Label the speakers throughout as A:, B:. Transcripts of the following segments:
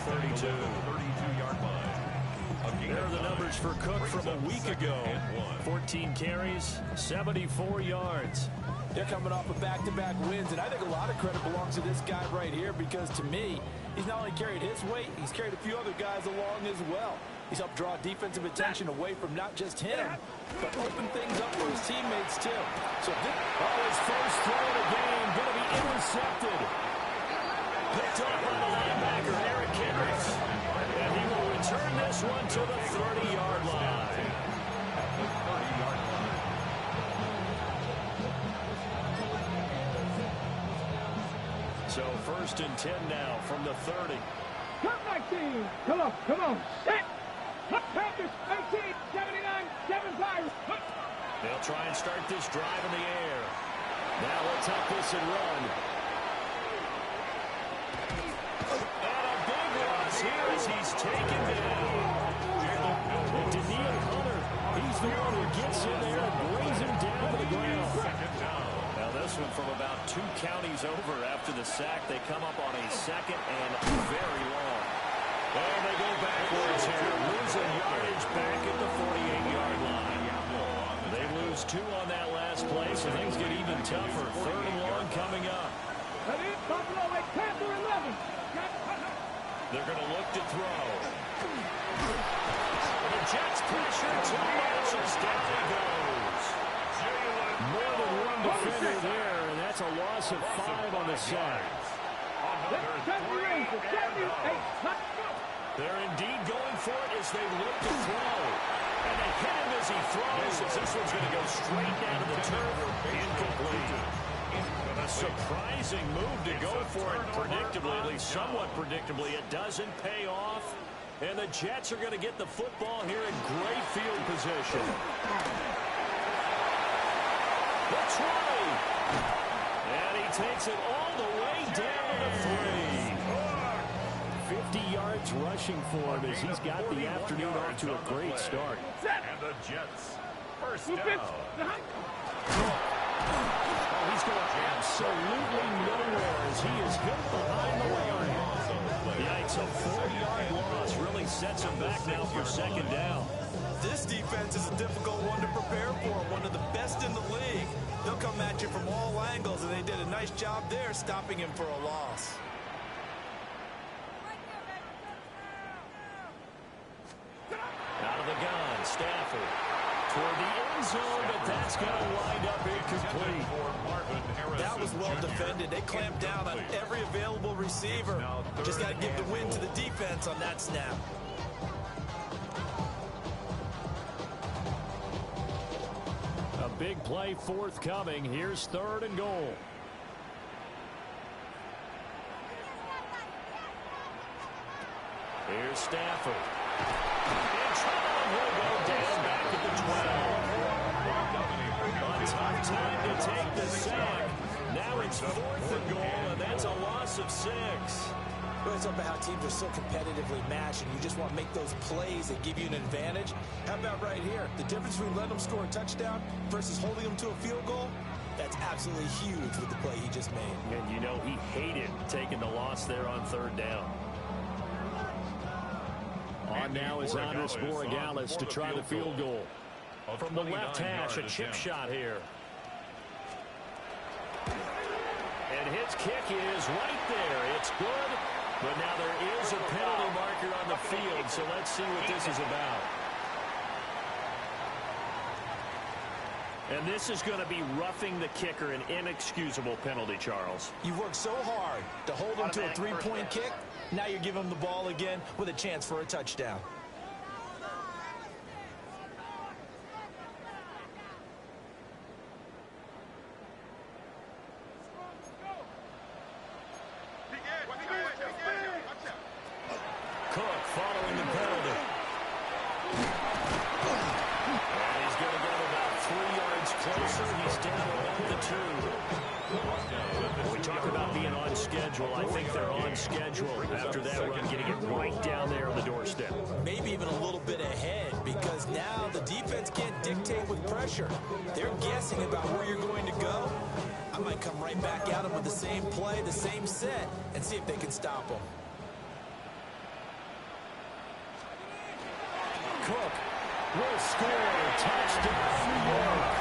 A: 32. 32-yard line. There are the numbers for Cook from a week ago. 14 carries, 74 yards.
B: They're coming off of back-to-back wins, and I think a lot of credit belongs to this guy right here because, to me, he's not only carried his weight, he's carried a few other guys along as well. He's helped draw defensive attention away from not just him, but open things up for his teammates, too. So
A: his first throw of the game going to be intercepted. Picked off by the linebacker, Eric Kendricks. And he will return this one to the 30-yard line. So first and 10 now from the 30.
C: Cut 19. Come on. Set. Panthers 18, 79, 75.
A: They'll try and start this drive in the air. Now let's tuck this and run. And a big loss here as he's taken down. And Daniil Hunter, he's the one who gets in there and brings him down to the ground. Now this one from about 2 counties over after the sack. They come up on a second and very long. And they go backwards here, losing yardage back at the 48-yard line. They lose 2 on that last play, so things get even tougher. 3rd and long coming up. They're going to look to throw. The Jets pressure, 2 matches, down he goes. More than one defender there, and that's a loss of 5 on the sack. They're indeed going for it as they look to throw. And they hit him as he throws, as this one's going to go straight down to the turf. Incomplete. A surprising move to go for it predictably, at least somewhat predictably. It doesn't pay off. And the Jets are going to get the football here in great field position. The try. And he takes it all the way down to the 3. 50 yards rushing for him as he's got the afternoon off to a great start.
D: And the Jets first down.
A: He's going absolutely nowhere as he is hit behind the line. Yikes, a 4-yard loss really sets him back now for 2nd down.
B: This defense is a difficult one to prepare for, one of the best in the league. They'll come at you from all angles, and they did a nice job there stopping him for a loss.
A: Out of the gun, Stafford toward the end zone, but that's going to wind up incomplete.
B: That was well defended. They clamped down on every available receiver. Just got to give the win to the defense on that snap.
A: A big play forthcoming. Here's 3rd and goal. Here's Stafford. In trouble, will go down back at the 12. A tough time to take the sack. Now it's 4th and goal, and that's a loss of 6.
B: Well, it's about how teams are so competitively matched, and you just want to make those plays that give you an advantage. How about right here? The difference between letting them score a touchdown versus holding them to a field goal, that's absolutely huge with the play he just made.
A: And you know he hated taking the loss there on 3rd down. On now is Andres Borregales to try the field goal. From the left hash, a chip shot here. And his kick is right there. It's good, but now there is a penalty marker on the field, so let's see what this is about. And this is going to be roughing the kicker, an inexcusable penalty, Charles.
B: You've worked so hard to hold him to a 3-point kick. Now you give him the ball again with a chance for a touchdown.
A: Cook following the penalty. And he's going to go about 3 yards closer. He's down along the 2. When we talk about being on schedule, I think they're on schedule after that run, getting it right down there on the doorstep.
B: Maybe even a little bit ahead, because now the defense can't dictate with pressure. They're guessing about where you're going to go. I might come right back at them with the same play, the same set, and see if they can stop them.
A: will score. Touchdown, New York.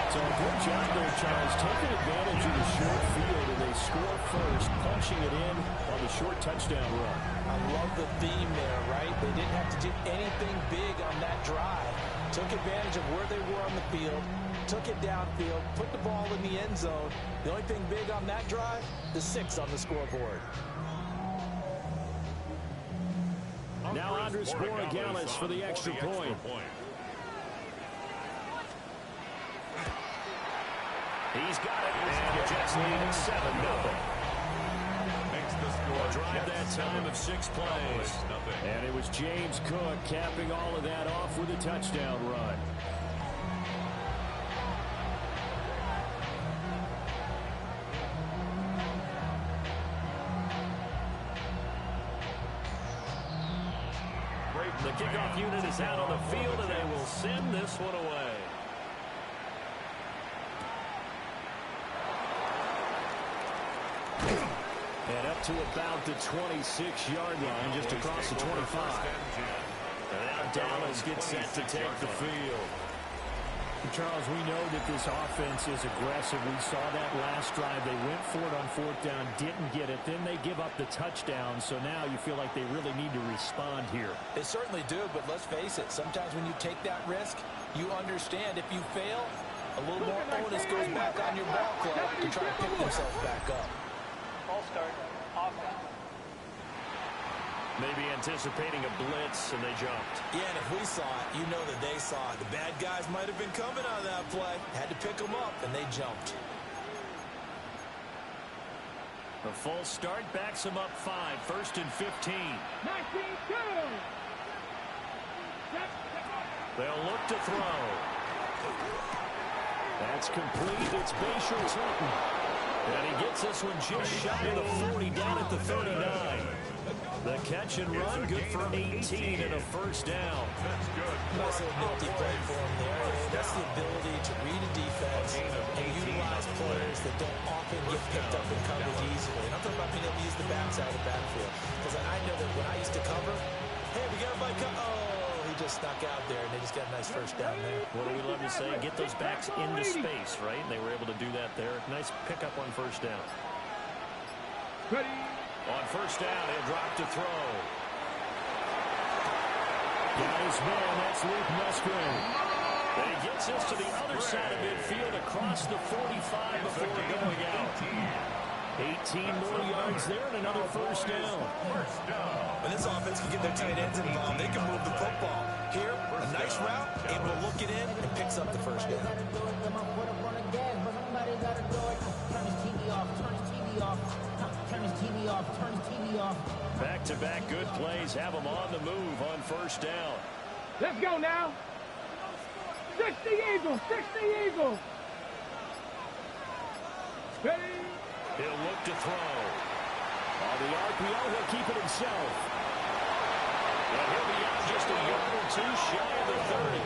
A: So a good job there, Charles, taking advantage of the short field, and they score first, punching it in on the short touchdown run.
B: I love the theme there, right? They didn't have to do anything big on that drive. Took advantage of where they were on the field, took it downfield, put the ball in the end zone. The only thing big on that drive, the 6 on the scoreboard.
A: Now Andres Borregales for the extra point. He's got it, and the Jets lead at 7-0.
D: Makes the score.
A: A drive that time of 6 plays. And it was James Cook capping all of that off with a touchdown run. The kickoff unit is out on the field, and they will send this one away. And up to about the 26-yard line, just across the 25. And now Dallas gets set to take the field. Charles, we know that this offense is aggressive. We saw that last drive. They went for it on 4th down, didn't get it. Then they give up the touchdown. So now you feel like they really need to respond here.
B: They certainly do, but let's face it. Sometimes when you take that risk, you understand if you fail, a little more onus goes back on your ball club to try to pick themselves back up.
E: Ball start. Offense.
A: Maybe anticipating a blitz, and they jumped.
B: Yeah, and if we saw it, you know that they saw it. The bad guys might have been coming on that play. Had to pick them up, and they jumped.
A: A false start backs them up 5, 1st and 15.
C: 19-2.
A: They'll look to throw. That's complete. It's Bashir Tutton. And he gets this one just shy of the 40, down at the 39. The catch and run, good for 18 and a first down.
D: That's good.
B: Nice little nifty play for him there. That's the ability to read a defense and utilize players that don't often get picked up in coverage easily. And I'm talking about being able to use the backs out of the backfield. Because I know that when I used to cover, hey, we got a bike. Oh, he just snuck out there, and they just got a nice first down there.
A: What do we love to say? Get those backs into space, right? And they were able to do that there. Nice pickup on first down.
C: Ready.
A: On first down, he'll drop to throw. Got his man, that's Luke Musgrave. And he gets this to the other side of midfield across the 45 before going out. 18 more yards there and another first down.
B: When this offense can get their tight ends involved, they can move the football. Here, a nice route, able to look it in, and picks up the first down.
A: Back-to-back good plays have them on the move on first down.
C: Let's go now. 60 Eagles, 60 Eagles. Ready.
A: He'll look to throw. On the RPO, he'll keep it himself. And he'll be out just a yard or two shy of the 30.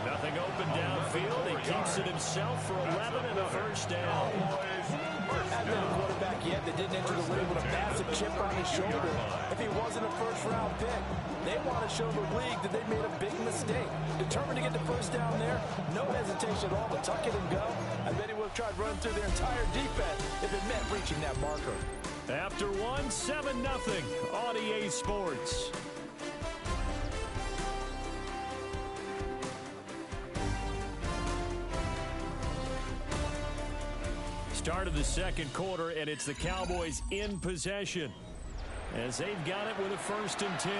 A: Nothing open downfield. He keeps it himself for 11 and a first down.
B: Hasn't been a quarterback yet that didn't enter the league with a massive chip on his shoulder. If he wasn't a first-round pick, they want to show the league that they made a big mistake. Determined to get the first down there, no hesitation at all to tuck it and go. I bet he would have tried running through their entire defense if it meant reaching that marker.
A: After one, 7-0 on EA Sports. Start of the second quarter, and it's the Cowboys in possession as they've got it with a 1st and 10.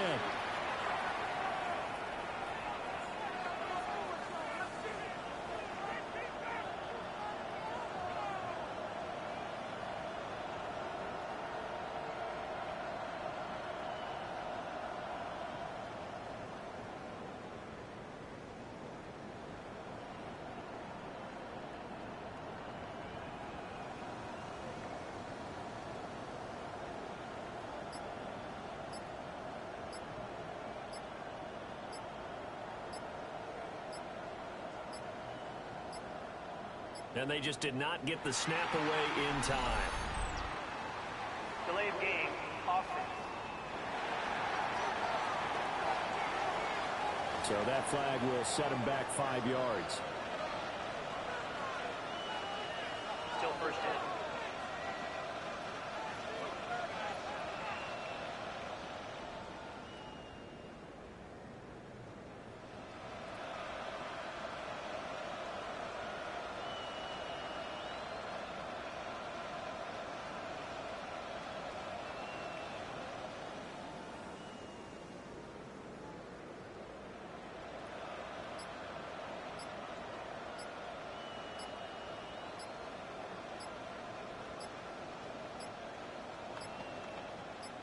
A: And they just did not get the snap away in time.
E: Delayed game. Offense.
A: So that flag will set him back 5 yards.
E: Still first down.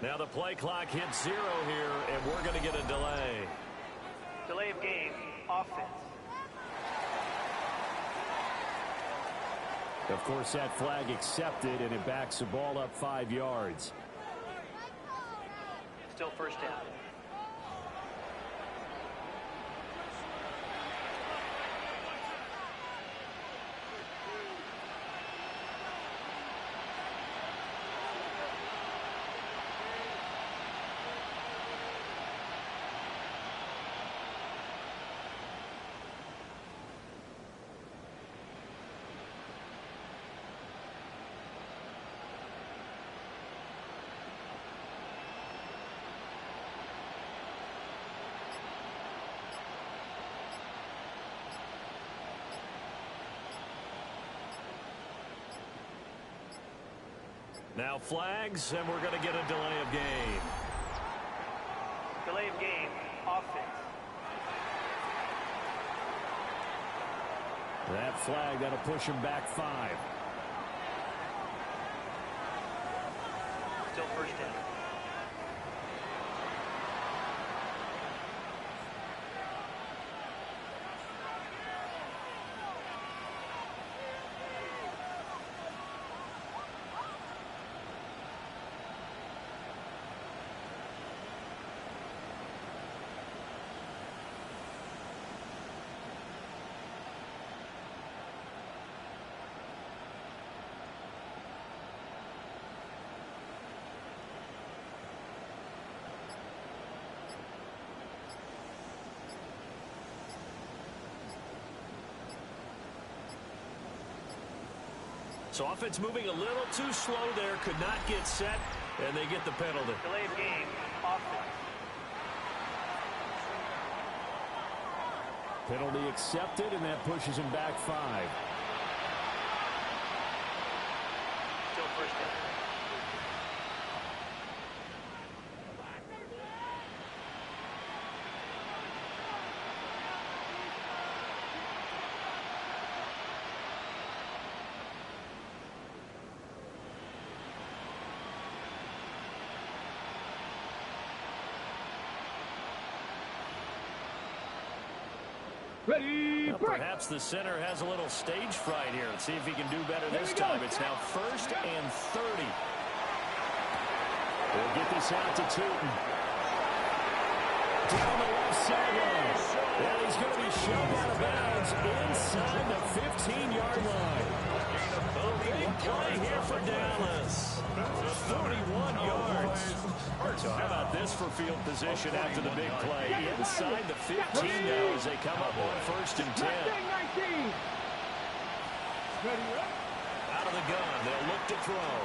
A: Now the play clock hits 0 here, and we're going to get a delay.
E: Delay of game, offense.
A: Of course, that flag accepted, and it backs the ball up 5 yards.
E: Still first down.
A: Now flags, and we're going to get a delay of game.
E: Delay of game, offense.
A: That flag, that'll push him back 5.
E: Still first down.
A: So offense moving a little too slow there, could not get set, and they get the penalty.
E: Delay of game, offense.
A: Penalty accepted, and that pushes him back 5.
E: Still first down.
C: Ready,
A: Well, perhaps the center has a little stage fright here. Let's see if he can do better this time. It's now 1st and 30. We'll get this out to Tootin. Down the left sideline. And he's going to be shoved out of bounds inside the 15-yard line. A big play here for Dallas. 41 yards. So how about this for field position after the big play? Inside the 15 now as they come up on 1st and 10. Out of the gun, they'll look to throw.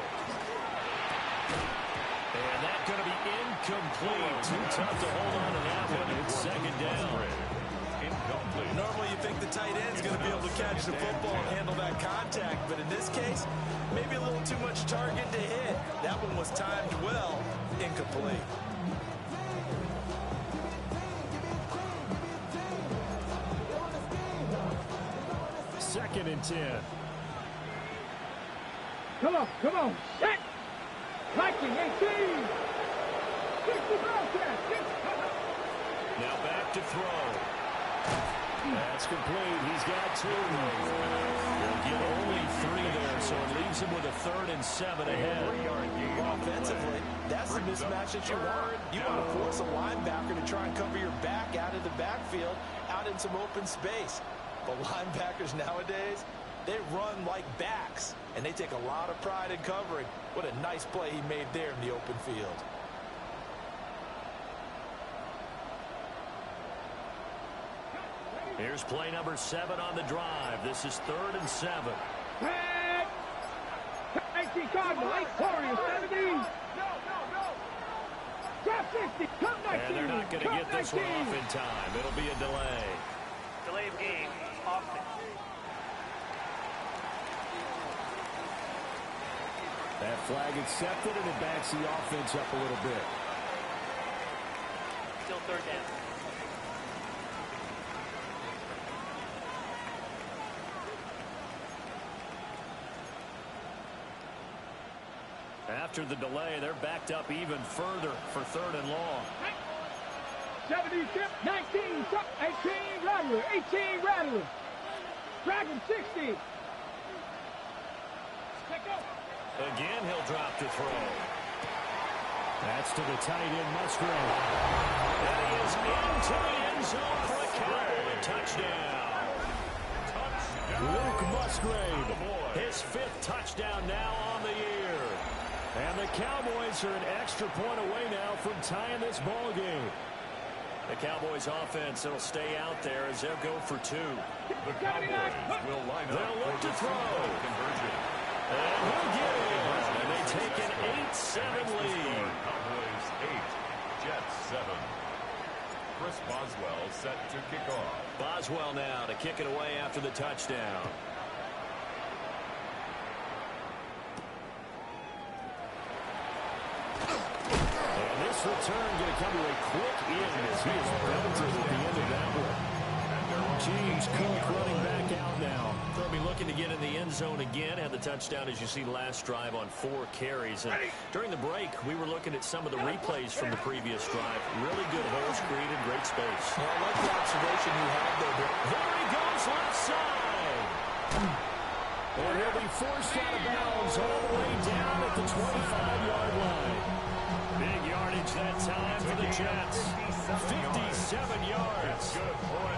A: And that's going to be incomplete. Too tough to hold on to that one. It's 2nd down.
D: Incomplete.
B: Normally you think the tight end's going to be able to catch the football and handle that contact, but in this case, maybe a little too much target to hit. That one was timed well. Incomplete.
A: Second and 10.
C: Come on, set! Liking 18! 65 catch!
A: Now back to throw. That's complete. He's got 2. He'll get only 3 there, so it leaves him with a 3rd and 7 ahead.
B: Offensively, that's the mismatch that you want. You want to force a linebacker to try and cover your back out of the backfield, out in some open space. But linebackers nowadays, they run like backs, and they take a lot of pride in covering. What a nice play he made there in the open field.
A: Here's play number 7 on the drive. This is 3rd and 7.
C: 18 Cardinal, 8 Warriors, 17. Drop 60, come 19.
A: And they're not going to get this one off in time. It'll be a delay.
E: Delay of game, offense.
A: That flag accepted, and it backs the offense up a little bit.
E: Still 3rd down.
A: After the delay, they're backed up even further for 3rd and long.
C: 70 tip, 19, 18 Rattler, 18 Rattler. Dragon 60.
A: Again, he'll drop to throw. That's to the tight end, Musgrave. And he is into the end zone for a Cowboy touchdown. Luke Musgrave, his 5th touchdown now on the year. And the Cowboys are an extra point away now from tying this ball game. The Cowboys offense will stay out there as they'll go for 2.
D: The Cowboys will line up.
A: They'll look to throw.
D: Conversion.
A: And he'll get it. And they take an 8-7 lead.
D: Cowboys 8, Jets 7. Chris Boswell set to kick off.
A: Boswell now to kick it away after the touchdown. And this return going to come to a quick end as he is belted at the end of that one. James Cook running back out now. They'll be looking to get in the end zone again. Had the touchdown, as you see, last drive on 4 carries. And during the break, we were looking at some of the replays from the previous drive. Really good holes created, great space.
B: I like the observation you had there, Bill.
A: There he goes, left side. And he'll be forced out of bounds all the way down at the 25-yard line. Big yardage that time for the Jets. 57 yards.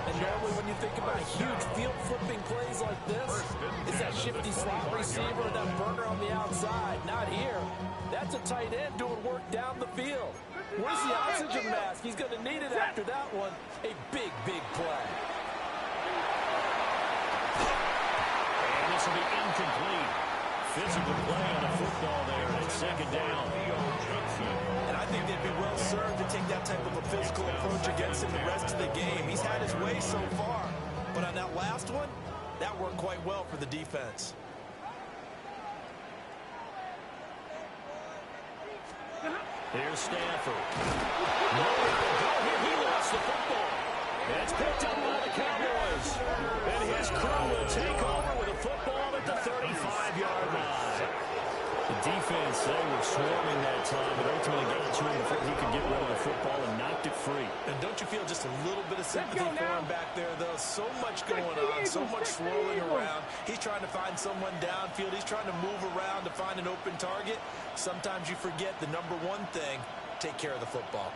B: And normally when you think about huge field flipping plays like this, it's that shifty slot receiver, that burner on the outside. Not here. That's a tight end doing work down the field. Where's the oxygen mask? He's going to need it after that one. A big, big play.
A: And this will be incomplete. Physical play on the football there, and it's 2nd down.
B: And I think they'd be well served to take that type of a physical approach against him the rest of the game. He's had his way so far. But on that last one, that worked quite well for the defense.
A: Here's Stanford. He lost the football. That's picked up by the Cowboys. And his crew will take over with a football at the 35-yard line. The defense, they were swarming that time, but ultimately got to him before he could get rid of the football and knocked it free.
B: And don't you feel just a little bit of sympathy for him back there, though? So much going on, so much swirling around. He's trying to find someone downfield. He's trying to move around to find an open target. Sometimes you forget the number one thing, take care of the football.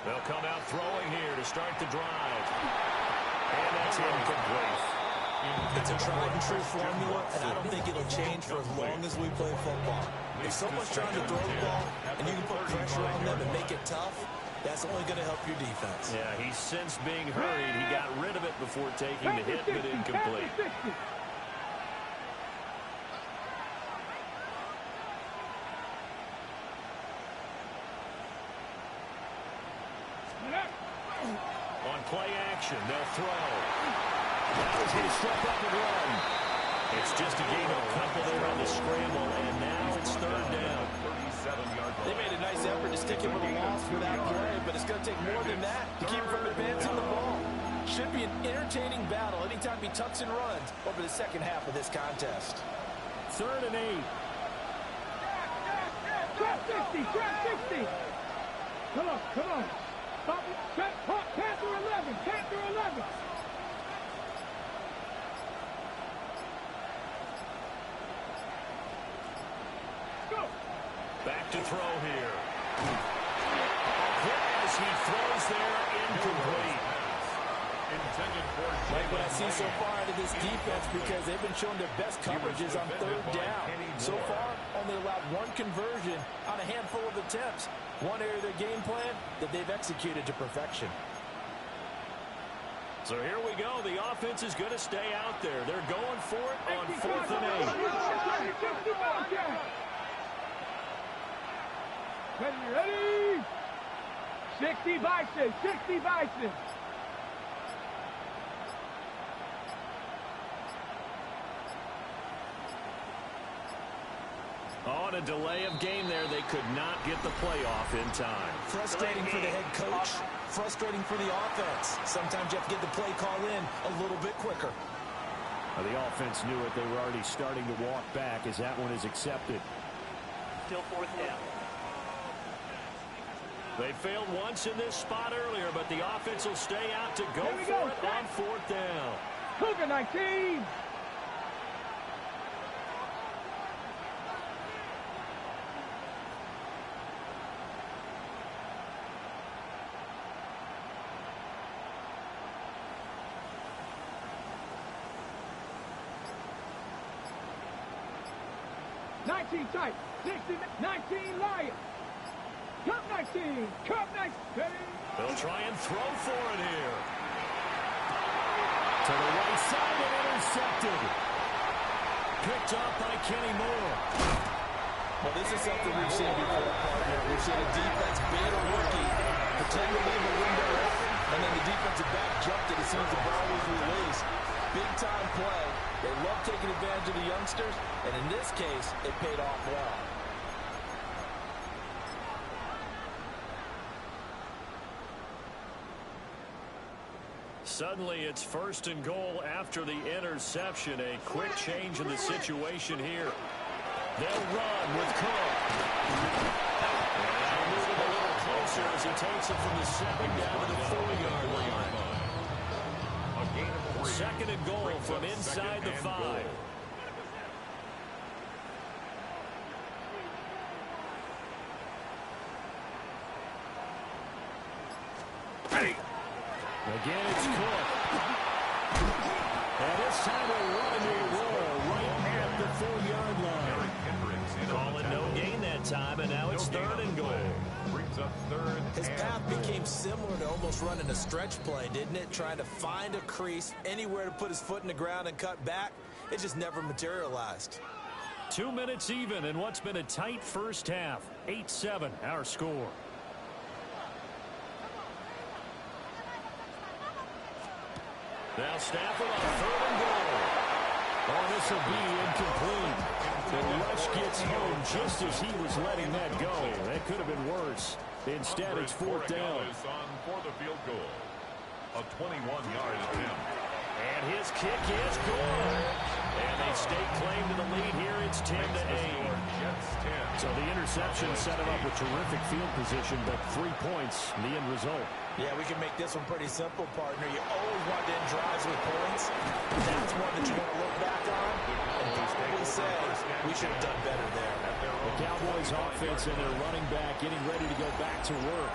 A: They'll come out throwing here to start the drive. And that's incomplete.
B: It's a tried and true formula, and I don't think it'll change for as long as we play football. If someone's trying to throw the ball and you can put pressure on them and make it tough, that's only going to help your defense.
A: Yeah, he's since being hurried. He got rid of it before taking the hit, but incomplete. On play action, they'll throw. Now he's going to step up and run. It's just a gain of a couple there on the scramble, and now it's 3rd down.
B: They made a nice effort to stick him with a loss for that play, but it's going to take more than that to keep him from advancing the ball. Should be an entertaining battle anytime he tucks and runs over the second half of this contest.
A: 3rd and 8.
C: Trap 60, trap 60. Come on, come on. Panther 11, Panther 11. Go.
A: Back to throw here. As he throws there, incomplete.
D: intended for
B: Like what I see so far out of this defense, because they've been showing their best coverages on third down. So far, only allowed one conversion on a handful of attempts. One area of their game plan that they've executed to perfection.
A: So here we go. The offense is going to stay out there. They're going for it on 4th and 8.
C: Ready? 60 Bison, 60 Bison.
A: On a delay of game there, they could not get the playoff in time.
B: Frustrating for the head coach, frustrating for the offense. Sometimes you have to get the play call in a little bit quicker.
A: Well, the offense knew it. They were already starting to walk back as that one is accepted.
E: Still 4th down.
A: They failed once in this spot earlier, but the offense will stay out to go for it on 4th down.
C: Cougar 19. Tight, 60, 19 Lions. Cup 19, Cup 19.
A: They'll try and throw for it here. To the right side and intercepted. Picked up by Kenny Moore.
B: Well, this is something we've seen before, partner. We've seen a defense bait a rookie, pretend to leave a window open, and then the defensive back jumped it as soon as the ball was released. Big-time play. They love taking advantage of the youngsters, and in this case, it paid off well.
A: Suddenly, it's 1st and goal after the interception. A quick change in the situation here. They'll run with Cook. And moving a little closer as he takes it from the 7 down to the 4-yard line. 2nd and goal from inside the 5. Again, it's Cook. And this time they're running the roll right at the 4-yard line. Calling no gain that time, and now it's 3rd and goal.
B: His path became similar to almost running a stretch play, didn't it? Trying to find a crease, anywhere to put his foot in the ground and cut back. It just never materialized.
A: 2 minutes even in what's been a tight first half. 8-7, our score. Now Stafford on 3rd and goal. Oh, this will be incomplete. The rush gets home just as he was letting that go. That could have been worse. Instead, it's 4th down.
D: For the field goal. A 21-yard attempt.
A: And his kick is good. And they stake claim to the lead here. It's 10-8. So the interception set him up with terrific field position, but 3 points, the end result.
B: Yeah, we can make this one pretty simple, partner. You always want to end drives with points. That's one that you want to look back on and probably say we should have done better there.
A: The Cowboys offense and their running back getting ready to go back to work.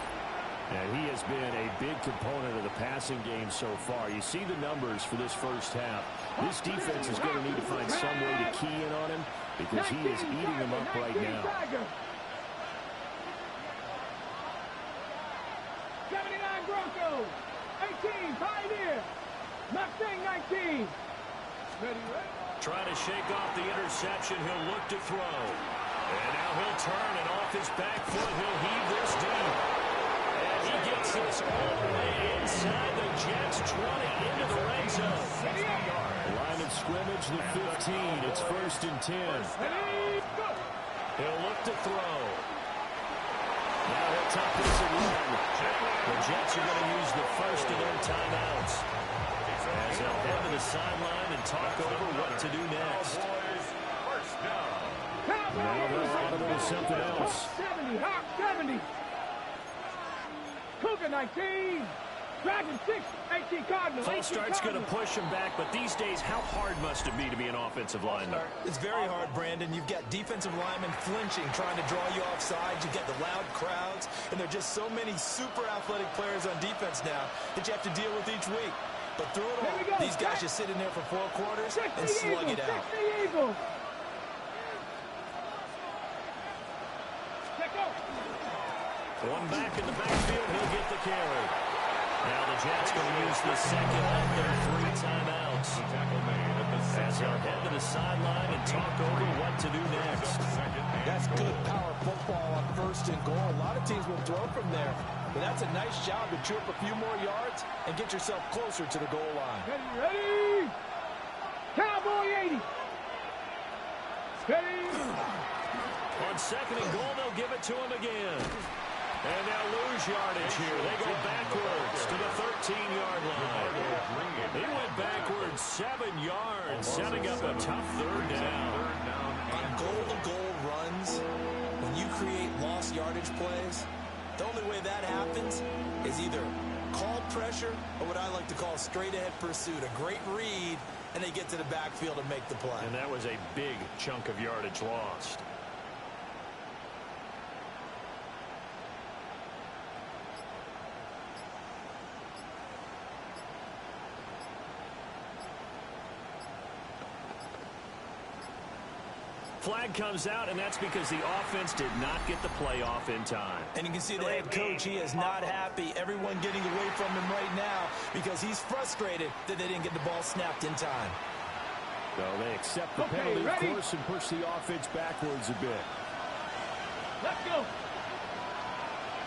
A: And he has been a big component of the passing game so far. You see the numbers for this first half. This defense is going to need to find some way to key in on him because he is eating them up right now.
C: 79 Broncos, 18 Pioneer, Mustang 19. Ready?
A: Trying to shake off the interception. He'll look to throw. And now he'll turn, and off his back foot, he'll heave this deep. And he gets this all the way inside the Jets' 20 into the red zone. Line of scrimmage, the 15. It's 1st and 10. He'll look to throw. Now he'll tuck this and run. The Jets are going to use the first of their timeouts as they'll head to the sideline and talk over what to do next. Now they'll audible to something else.
C: 70, Hawk 70. Cougar 19. Dragon 6, 18 Cardinals.
A: False start's going to push him back, but these days, how hard must it be to be an offensive lineman?
B: It's very hard, Brandon. You've got defensive linemen flinching, trying to draw you off sides. You've got the loud crowds, and there are just so many super athletic players on defense now that you have to deal with each week. But through it all, these guys just sit in there for 4 quarters and slug it out.
A: One back in the backfield, he'll get the carry. Now the Jets going to use the second of their 3 timeouts. As they'll head to the sideline and talk over what to do next.
B: That's good power football on 1st and goal. A lot of teams will throw from there. But that's a nice job to chew up a few more yards and get yourself closer to the goal line.
C: Ready? Cowboy 80. Ready?
A: On 2nd and goal, they'll give it to him again. And they'll lose yardage here. They go backwards to the 13-yard line. He went backwards 7 yards, setting up a tough 3rd down.
B: On goal-to-goal runs, when you create lost yardage plays, the only way that happens is either called pressure or what I like to call straight-ahead pursuit. A great read, and they get to the backfield and make the play.
A: And that was a big chunk of yardage lost. Flag comes out, and that's because the offense did not get the play off in time.
B: And you can see the head coach, he is not happy. Everyone getting away from him right now because he's frustrated that they didn't get the ball snapped in time.
A: So they accept the penalty, of course, and push the offense backwards a bit.
C: Let's go.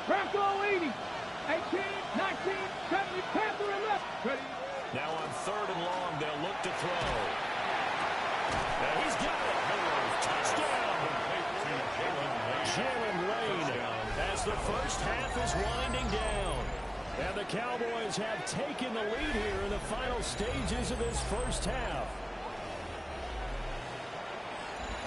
C: Bronco 80. 18, 19, 70, Panther 11. Ready?
A: Now on 3rd and long, they'll look to throw. Now he's got it. Touchdown. Jalen Lane as the first half is winding down. And the Cowboys have taken the lead here in the final stages of this first half.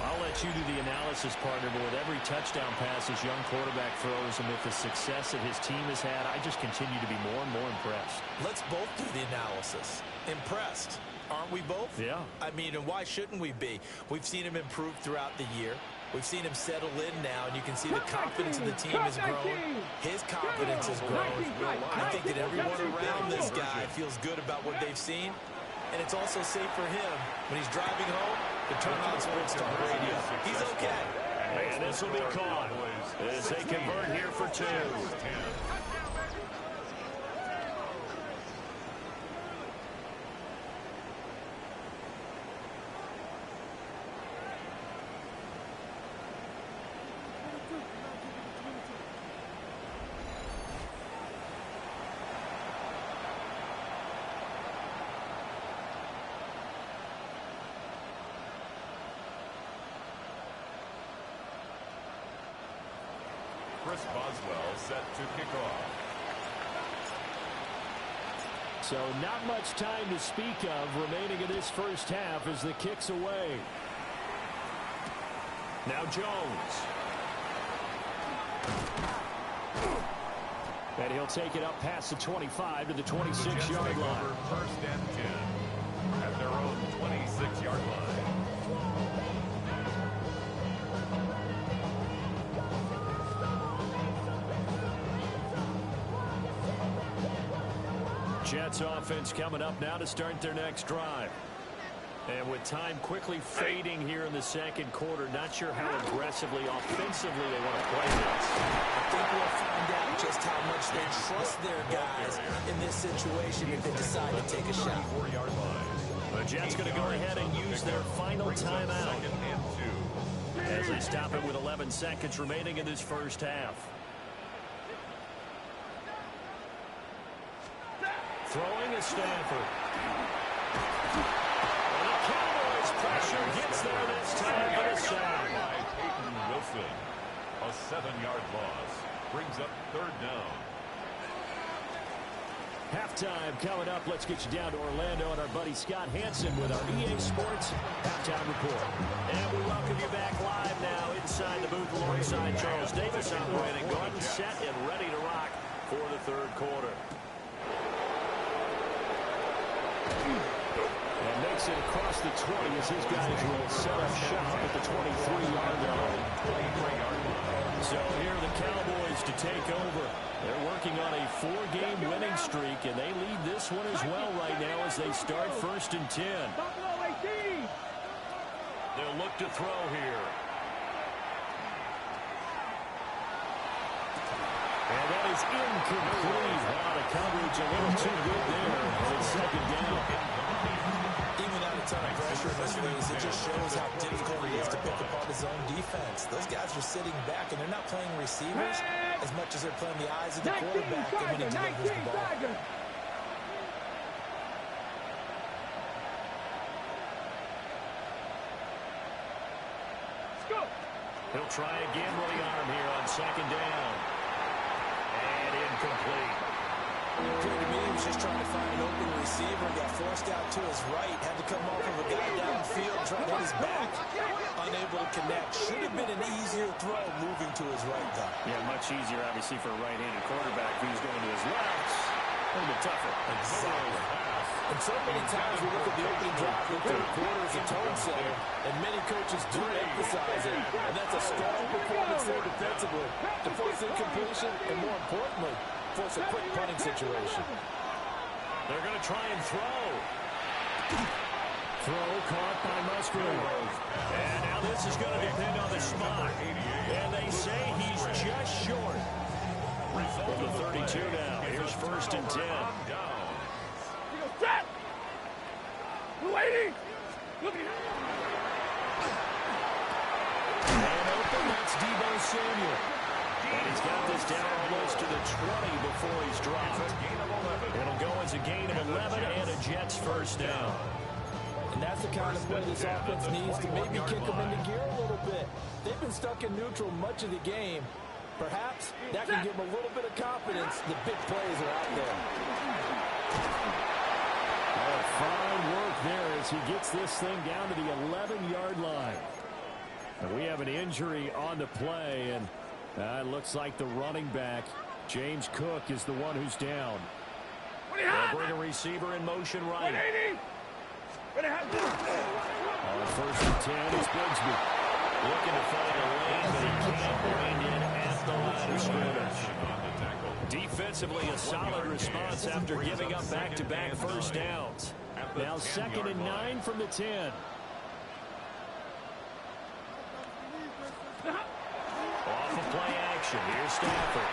A: I'll let you do the analysis, partner, but with every touchdown pass his young quarterback throws and with the success that his team has had, I just continue to be more and more impressed.
B: Let's both do the analysis. Impressed. Aren't we both?
A: Yeah.
B: I mean, and why shouldn't we be? We've seen him improve throughout the year. We've seen him settle in now, and you can see the confidence of the team has grown. His confidence has grown. I think that everyone around this guy feels good about what they've seen, and it's also safe for him when he's driving home to turn on Sports Talk Radio. He's okay.
A: And this will be caught as they convert here for 2.
D: Chris Boswell set to kick off.
A: So not much time to speak of remaining in this first half as the kick's away. Now Jones. And he'll take it up past the 25 to the 26-yard line.
D: 1st and 10 at their own 26-yard line.
A: Jets offense coming up now to start their next drive. And with time quickly fading here in the 2nd quarter, not sure how aggressively, offensively they want to play this.
B: I think we'll find out just how much they trust their guys in this situation if they decide to take a shot.
D: 4-yard line.
A: The Jets going to go ahead and use their final timeout
D: 2nd and 2.
A: as they stop it with 11 seconds remaining in this first half. Throwing is Stafford. And the Cowboys pressure gets there this time for the sack.
D: Peyton Wilson. A 7-yard loss. Brings up 3rd down.
A: Halftime coming up. Let's get you down to Orlando and our buddy Scott Hansen with our EA Sports Halftime Report. And we welcome you back live now inside the booth alongside Charles Davis operating gun, set and ready to rock for the 3rd quarter. And makes it across the 20 as his guys will set up shop at the 23-yard line. So here are the Cowboys to take over. They're working on a 4-game winning streak, and they lead this this one as well right now as they start 1st and 10.
C: Buffalo 18.
A: They'll look to throw here. And that is incomplete. Wow, the coverage a little too good there. And it's 2nd down.
B: Even without a ton of pressure in this race, it just shows how difficult it is to pick apart his own defense. Those guys are sitting back, and they're not playing receivers as much as they're playing the eyes of the quarterback and when he delivers the ball.
A: He'll try again with the arm here on 2nd down. And incomplete.
B: To me, he was just trying to find an open receiver and got forced out to his right. Had to come off of a guy downfield, trying to hit his back. Unable to connect. Should have been an easier throw moving to his right, though.
A: Yeah, much easier, obviously, for a right-handed quarterback who's going to his left. A little bit tougher.
B: Exactly. And so many times we look at the opening drive with the quarter as a tone setter, and many coaches do emphasize it. And that's a strong performance there defensively to force incompletion and, more importantly, force a quick punting situation.
A: They're going to try and throw. Throw caught by Musgrave. And now this is going to depend on the spot. And they say he's just short. From the 32 now. Here's 1st and 10.
C: Set! Waiting! Looking.
A: And open, that's Deebo Samuel. And he's got this down almost to the 20 before he's dropped. It'll go as a gain of 11 and a Jets 1st down.
B: And that's the kind of play this offense needs to maybe kick them into gear a little bit. They've been stuck in neutral much of the game. Perhaps that can give them a little bit of confidence. The big plays are out there.
A: Oh, fine work there as he gets this thing down to the 11-yard line. And we have an injury on the play, and it looks like the running back, James Cook, is the one who's down. They'll bring a receiver in motion right. On 1st and 10, it's Bigsby. Looking to find a lane, but he can't wind in at the line of scrimmage. Defensively, a solid response after giving up back-to-back 1st downs. Now 2nd and 9 from the 10. Off of play action. Here's Stafford.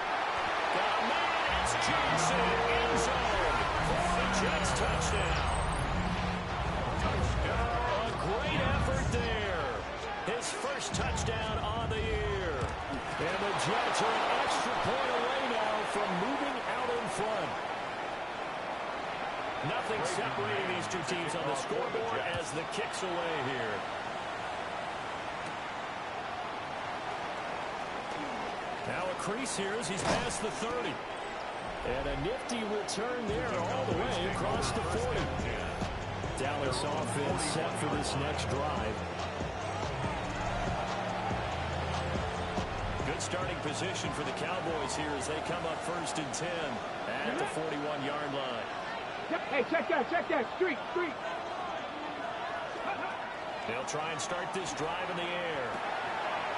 A: Got a man. It's Johnson. End zone. For the Jets touchdown. A great effort there. His first touchdown on the year. And the Jets are an extra point away now from moving out in front. Nothing separating these two teams on the scoreboard as the kick's away here. Now a crease here as he's past the 30. And a nifty return there all the way across the 40. Dallas offense set for this next drive. Good starting position for the Cowboys here as they come up 1st and 10 at the 41-yard line.
C: Hey, check that. Street.
A: They'll try and start this drive in the air.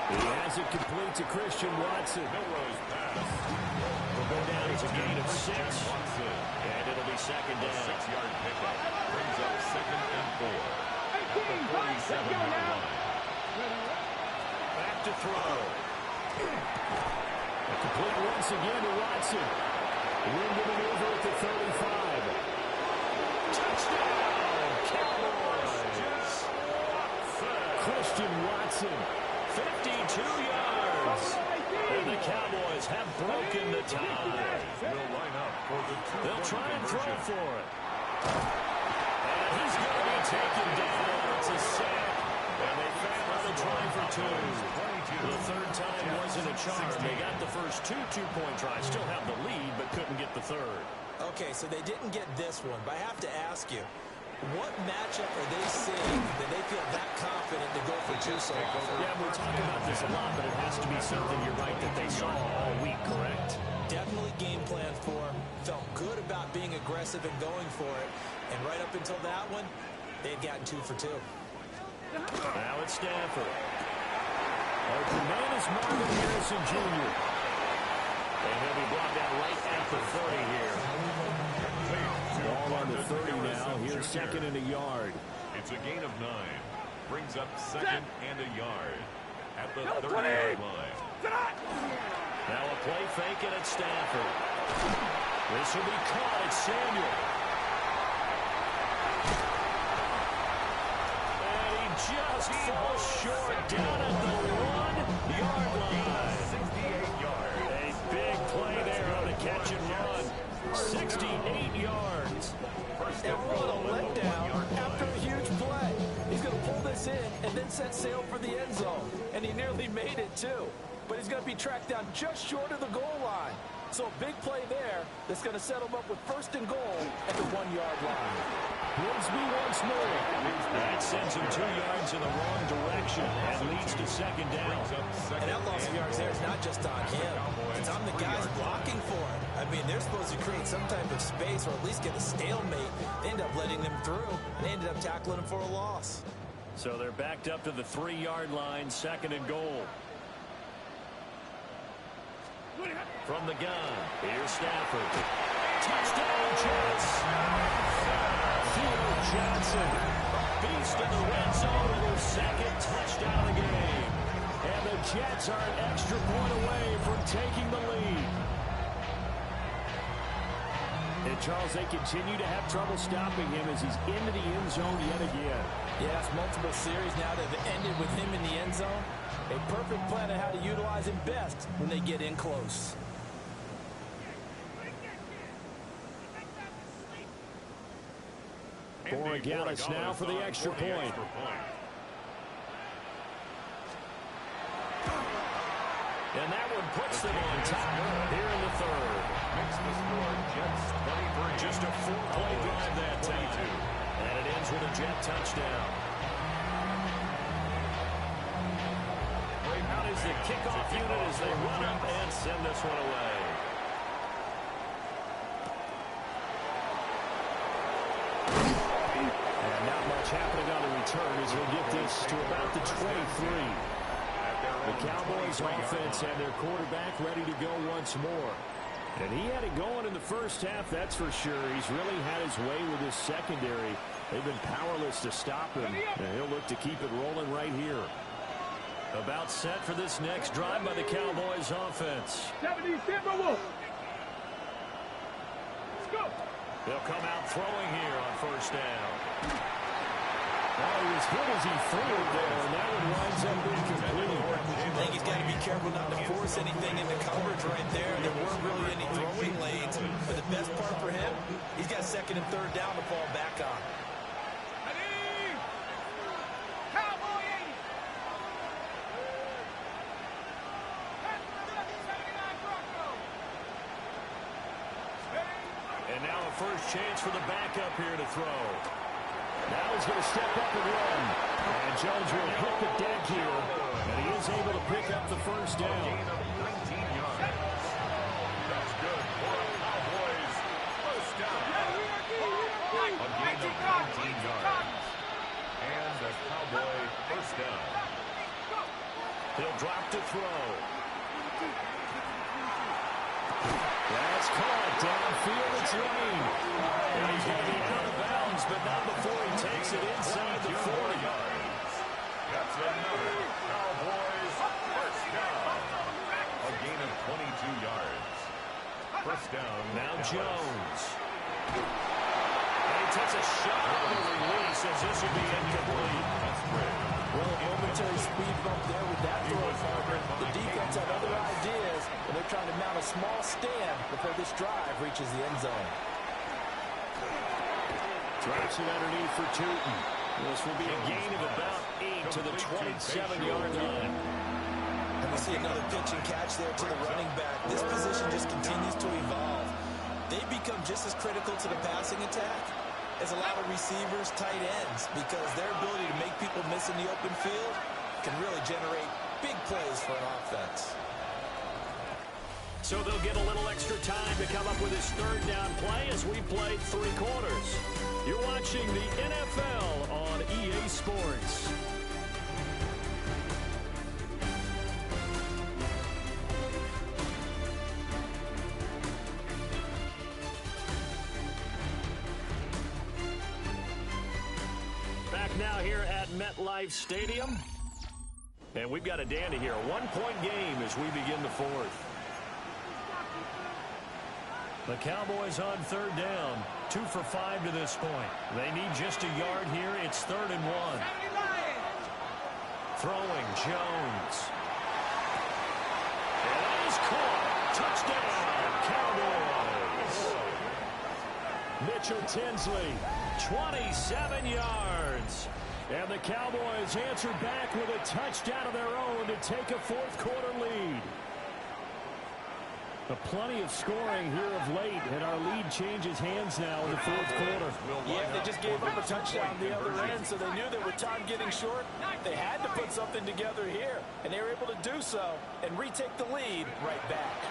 A: He has it complete to Christian Watson. Will go down as a gain of 6. And it'll be 2nd down.
D: 6-yard pickup brings up 2nd and 4.
A: Back to throw. A complete once again to Watson. Wind to maneuver at the 35. Touchdown, Cowboys. Christian Watson, 52 yards. And the Cowboys have broken the tie. They'll try and throw for it. And he's going to be taken down. It's a sack. And they fail on the try for 2. The 3rd time wasn't a charm. They got the first 2 two-point tries. Still have the lead, but couldn't get the 3rd.
B: Okay, so they didn't get this one, but I have to ask you, what matchup are they seeing that they feel that confident to go for 2 so often?
A: Yeah, we're talking about this a lot, but it has to be something, you're right, that they saw all week, correct?
B: Definitely game plan for them. Felt good about being aggressive and going for it. And right up until that one, they had gotten 2 for 2.
A: Now it's Stafford. Open man is Marvin Harrison Jr. And he'll be brought down right at the 30 here. Ball second and a yard.
D: It's a gain of 9. Brings up second and a yard at the 30-yard line.
A: Now a play fake and it's Stafford. This will be caught. It's Samuel. And he just falls short down at the 1-yard line.
D: 68 yards.
A: A big play there on a catch and run. 68 yards.
B: And what a letdown after a huge play. He's going to pull this in and then set sail for the end zone. And he nearly made it, too. But he's going to be tracked down just short of the goal line. So a big play there that's going to set him up with first and goal at the 1-yard line.
A: Grimsby once more. That sends him 2 yards in the wrong direction and leads to second down.
B: And that loss of yards there is not just on him. It's on the guys blocking for him. I mean, they're supposed to create some type of space or at least get a stalemate. They end up letting them through, and they ended up tackling him for a loss.
A: So they're backed up to the 3-yard line, second and goal. From the gun, here's Stafford. Touchdown, Jets! Theo Johnson, beast in the red zone with his second touchdown of the game. And the Jets are an extra point away from taking the lead. And Charles, they continue to have trouble stopping him as he's into the end zone yet again.
B: Yes, multiple series now that have ended with him in the end zone. A perfect plan on how to utilize him best when they get in close.
A: Borregales now for the extra point. And that one puts them on top here in the third.
D: Makes the score Jets 23.
A: Just a 4-play drive that time. And it ends with a Jet touchdown. Out is the kickoff unit as they run up and send this one away. And not much happening on the return as we'll get this to about the 23. The Cowboys offense and their quarterback ready to go once more. And he had it going in the first half, that's for sure. He's really had his way with his secondary. They've been powerless to stop him, and he'll look to keep it rolling right here. About set for this next drive by the Cowboys offense.
C: 70 Timberwolves. Let's go.
A: They'll come out throwing here on first down. Oh, as good as he threw it there, and that one winds up incomplete.
B: I think he's got to be careful not to force anything into coverage right there. There weren't really any throwing lanes. But the best part for him, he's got second and third down to fall back on.
A: And now a first chance for the backup here to throw. Now he's going to step up and run. And Jones will hit the deck here. And he is able to pick up the first down.
D: A gain of 19 yards. That's good for the Cowboys. First down. A gain of 19 yards. And the Cowboy first down.
A: He'll drop to throw. That's caught downfield. It's Lane. And he's going to be out of bounds, but not before he takes it inside the 40 yards.
D: That's another Cowboys first down. A gain of 22 yards. First down.
A: Now Jones. And he takes a shot on the release as this will be incomplete.
D: That's great.
B: Well, a momentary speed bump there with that throw, partner. The defense had other ideas, and they're trying to mount a small stand before this drive reaches the end zone.
A: Drops it underneath for Tootin. This will be a gain of about 8 to the 27-yard line.
B: And we see another pitch and catch there to the running back. This position just continues to evolve. They become just as critical to the passing attack as a lot of receivers, tight ends, because their ability to make people miss in the open field can really generate big plays for an offense.
A: So they'll get a little extra time to come up with his third down play as we played 3 quarters. You're watching the NFL on EA Sports. now here at MetLife Stadium. And we've got a dandy here. A one-point game as we begin the fourth. The Cowboys on third down. 2 for 5 to this point. They need just a yard here. It's 3rd and 1. Throwing Jones. And that is caught. Touchdown, Cowboys. Mitchell Tinsley, 27 yards. And the Cowboys answer back with a touchdown of their own to take a fourth-quarter lead. But plenty of scoring here of late, and our lead changes hands now in the fourth quarter.
B: Yeah, they just gave up a touchdown the other end, so they knew that with time getting short, they had to put something together here. And they were able to do so and retake the lead right back.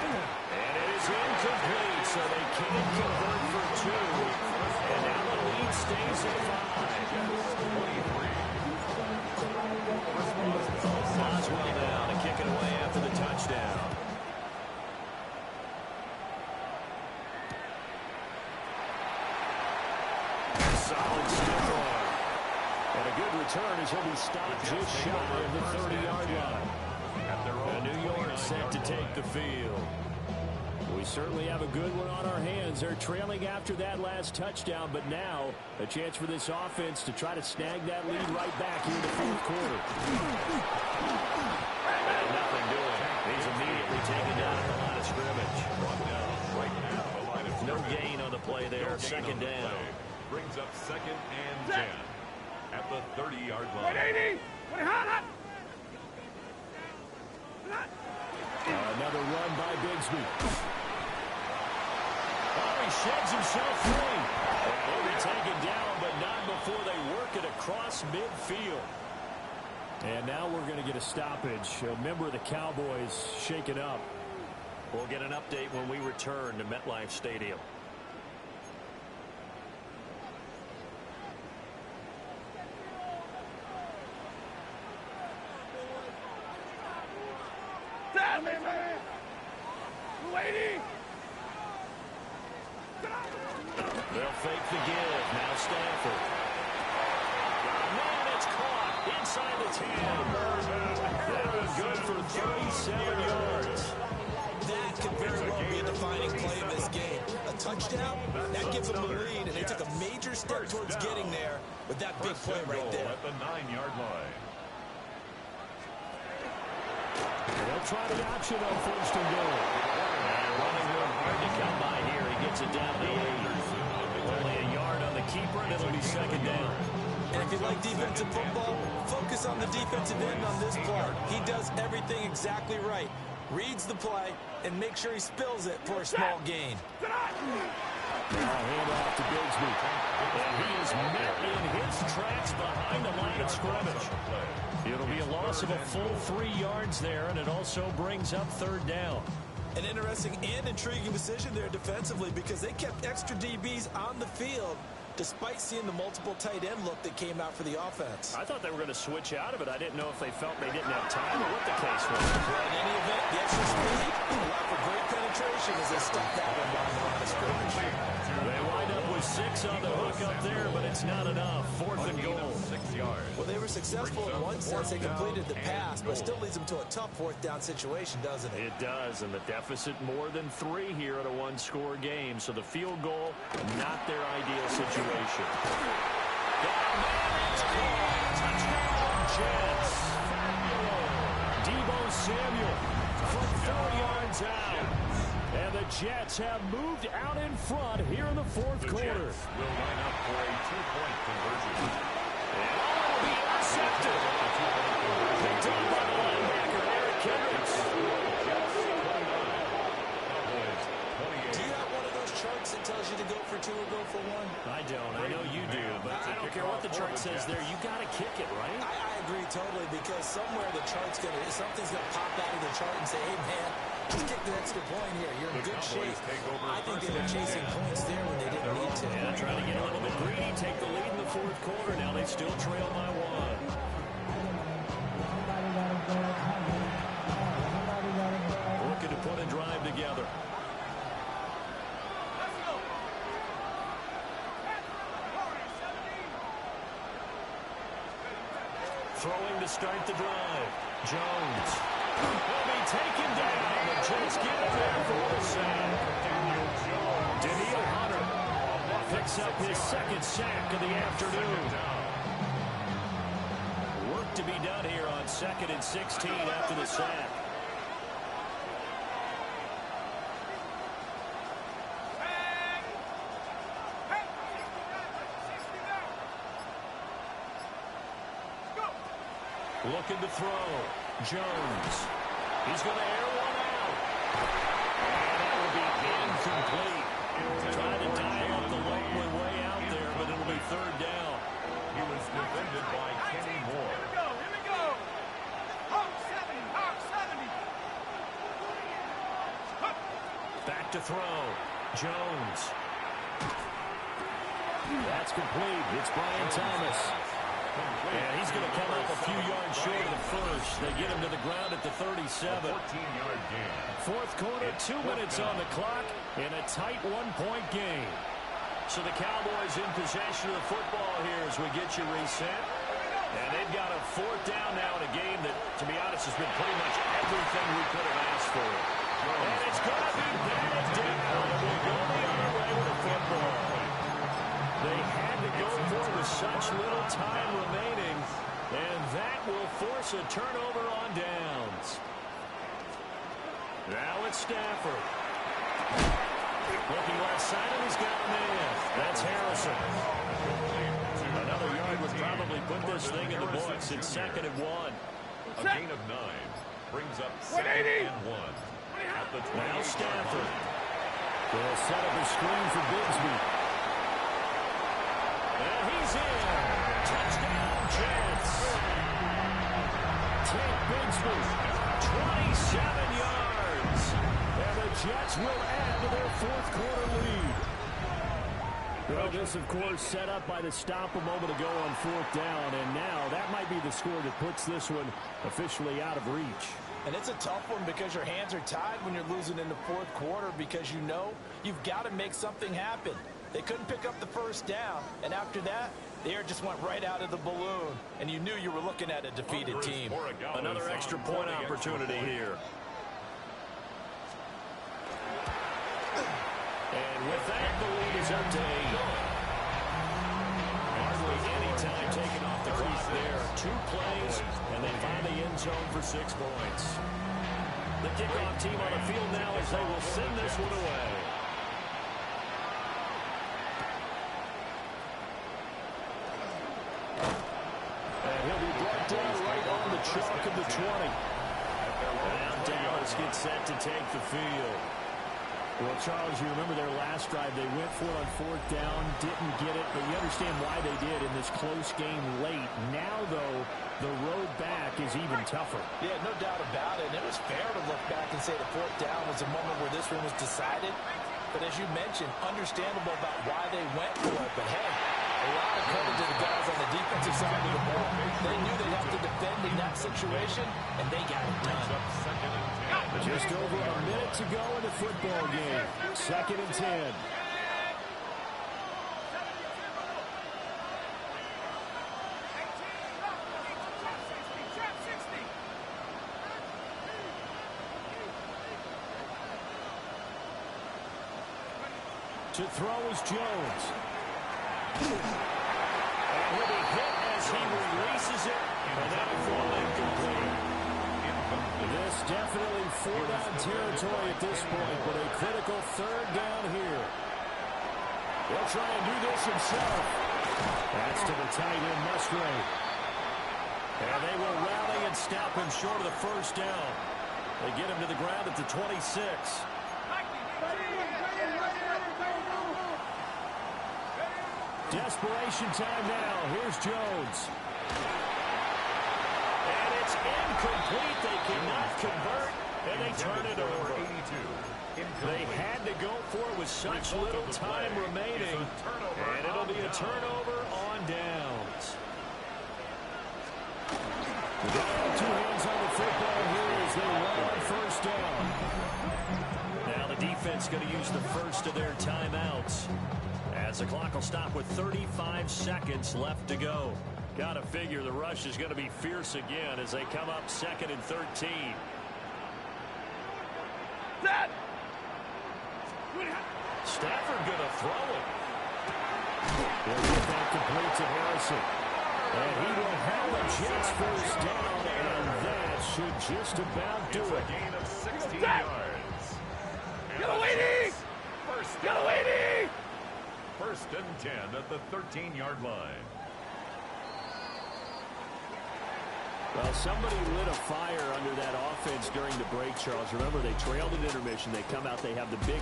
A: And it is incomplete, so they can't convert for 2. And now the lead stays at 5. Boswell now to kick it away after the touchdown. Solid stiff arm. And a good return as he'll be stopped just shy of the 30-yard line. And New York set to take the field. We certainly have a good one on our hands. They're trailing after that last touchdown, but now a chance for this offense to try to snag that lead right back here in the fourth quarter. And nothing doing. He's immediately taken down at the line of scrimmage. No gain on the play there. Second down.
D: Brings up 2nd and 10 at the 30-yard line.
A: Another run by Bigsby. Oh, he sheds himself free. He'll be taken down, but not before they work it across midfield. And now we're going to get a stoppage. A member of the Cowboys shaken up. We'll get an update when we return to MetLife Stadium. They'll fake the give. Now Stafford. Man, it's caught inside the 10. That was good for 37 yards.
B: That could very well be a defining play in this game. A touchdown, that gives them the lead, and they took a major step towards getting there with that big play right there.
D: At the 9-yard line.
A: They'll try the option on 1st and goal. And running room hard to come by here. He gets it down to the 8. Only a yard on the keeper, and it'll be 2nd down.
B: And if you like defensive football, focus on the defensive end on this play. He does everything exactly right. Reads the play and make sure he spills it for a small gain.
A: Hand off to Bigsby. And he is met in his tracks behind the line of scrimmage. It'll be a loss of a full 3 yards there, and it also brings up 3rd down.
B: An interesting and intriguing decision there defensively because they kept extra DBs on the field despite seeing the multiple tight end look that came out for the offense.
A: I thought they were going to switch out of it. I didn't know if they felt they didn't have time or what the case was.
B: Well, in any event, the extra speed allowed for great penetration as they stopped that one behind the line of scrimmage.
A: They wind up with 6 on the hook up there, but it's not enough. 4th and goal.
D: 6 yards.
B: Well, they were successful in one sense. They completed the pass, but still leads them to a tough 4th down situation, doesn't it?
A: It does, and the deficit more than 3 here at a one-score game. So the field goal, not their ideal situation. Touchdown, Jets. Deebo Samuel from 4 yards out. And the Jets have moved out in front here in the fourth quarter.
D: Jets will line up for a 2-point conversion.
A: And will be intercepted. Picked up by the linebacker, Eric Kendricks.
B: Do you have one of those charts that tells you to go for 2 or go for 1?
A: I don't. I know you do, but I don't care what the chart says there. You got to kick it, right?
B: I agree totally because somewhere the chart's something's gonna pop out of the chart and say, hey man, just kick the extra point here. You're in good shape. I think they were chasing points there when they didn't need to.
A: Yeah, trying to get a little bit greedy, take the lead in the fourth quarter. Now they still trail by 1. Looking to put a drive together. throwing to start the drive. Jones will be taken down, but just get him there for the sack. Daniil Hunter picks up his second sack of the afternoon. Work to be done here on 2nd and 16 after the sack. Looking to throw. Jones. He's going to air one out. And that will be incomplete. Trying to dial up the lane way out there, but it'll be 3rd down.
D: He was defended by Kenny Moore.
C: Here we go. Hawk 70.
A: Back to throw. Jones. That's complete. It's Brian Thomas. And he's going to come up a few yards short of the first. They get him to the ground at the 37.
D: 14-yard gain.
A: 4th quarter, 2 minutes on the clock, in a tight 1-point game. So the Cowboys in possession of the football here as we get you reset. And they've got a 4th down now in a game that, to be honest, has been pretty much everything we could have asked for. And it's going to be batted down. We go the other way with the football. They had to go for it with such little time remaining, and that will force a turnover on downs. Now it's Stafford. Looking left side, and he's got a man. That's Harrison. Another yard would probably put this thing in the books. It's 2nd and 1.
D: A gain of 9 brings up 2nd and 1. At the 20.
A: Now Stafford. They'll set up a screen for Bigsby. And he's in. Touchdown, Jets. Take Bigsby. 27 yards. And the Jets will add to their 4th quarter lead. Well, this, of course, set up by the stop a moment ago on 4th down. And now that might be the score that puts this one officially out of reach.
B: And it's a tough one because your hands are tied when you're losing in the 4th quarter because you know you've got to make something happen. They couldn't pick up the 1st down, and after that, the air just went right out of the balloon, and you knew you were looking at a defeated team.
A: Another extra point opportunity here. And with that, the lead is up to 8. Hardly any time taken off the clock there. 2 plays, and they find the end zone for 6 points. The kickoff team on the field now as they will send this one away. Chalk of the 20. Now Dallas gets set to take the field. Well, Charles, you remember their last drive. They went for it on 4th down, didn't get it, but you understand why they did in this close game late. Now, though, the road back is even tougher.
B: Yeah, no doubt about it. And it was fair to look back and say the 4th down was a moment where this one was decided. But as you mentioned, understandable about why they went for it. But, hey, a lot of credit to the guys on the defensive side of the ball. They knew they'd have to defend in that situation, and they got it done.
A: Just over a minute to go in the football game. 2nd and 10. To throw is Jones. And he'll be hit as he releases it, and that'll fall incomplete. This definitely 4-down territory at this point, but a critical 3rd down here. He'll try and do this himself. That's to the tight end, Musgrave. And they will rally and stop him short of the 1st down. They get him to the ground at the 26. Desperation time now. Here's Jones. And it's incomplete. They cannot convert, and they turn it over. They had to go for it with such little time remaining, and it'll be a turnover on downs. They have 2 hands on the football here as they run on 1st down. Now the defense going to use the first of their timeouts, as the clock will stop with 35 seconds left to go. Got to figure the rush is going to be fierce again as they come up 2nd and 13. Stafford going to throw it. He'll get that complete to Harrison. And he will have a Jets first down, and that should just about do it.
D: A gain of 16 yards.
C: Get away, Get away,
D: First and 10 at the 13-yard line.
A: Well, somebody lit a fire under that offense during the break, Charles. Remember, they trailed at intermission. They come out, they have the big...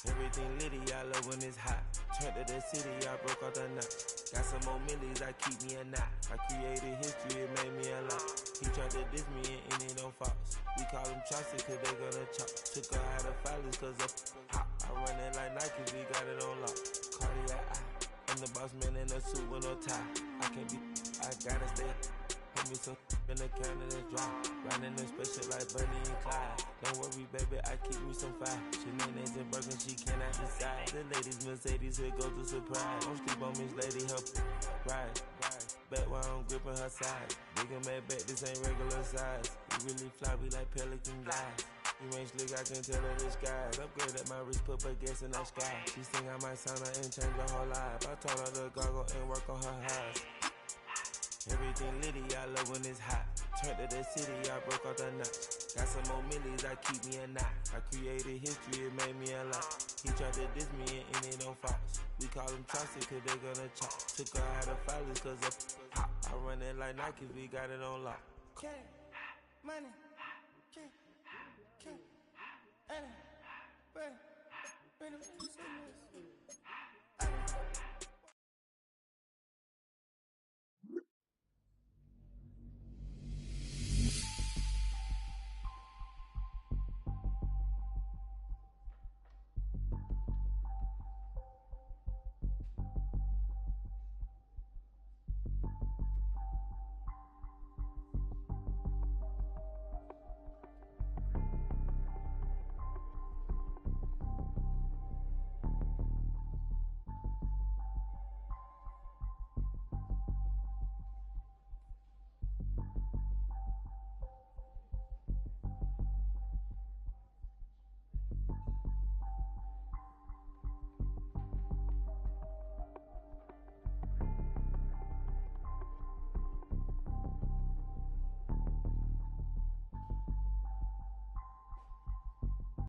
F: Everything litty, I love when it's hot. Turned to the city, I broke all the knots. Got some more millies, I keep me a knot. I created history, it made me a lot. He tried to diss me and it don't false. We call them Chaucer cause they gonna chop. Took her out of filers cause of hot. I run it like Nike, we got it on lock. Cardiac eye. I'm the boss man in a suit with no tie. I can't be, I gotta stay. Put me some in the counter that's dry. Riding the special like Bunny and Clyde. Don't worry, baby, I keep me some fire. Shenanigans and Birkin, she cannot decide. The ladies Mercedes, here goes the surprise. Don't sleep on Miss Lady, help ride. Bet while I'm gripping her side. Big and mad bet, this ain't regular size. We really fly, we like Pelican guys. You ain't slick, I can tell her the skies. Upgrade at my wrist, put baguettes in the sky. She think I might sign her and change her whole life. I told her to goggle and work on her highs. Everything litty, I love when it's hot. Turned to the city, I broke all the knots. Got some more millies, I keep me a knot. I created history, it made me a lot. He tried to diss me and it don't false. We call them Chaucer cause they gonna chop. Took her out of filers cause of hot. I run it like Nike, we got it on lock.
G: Okay, money, okay, Anna,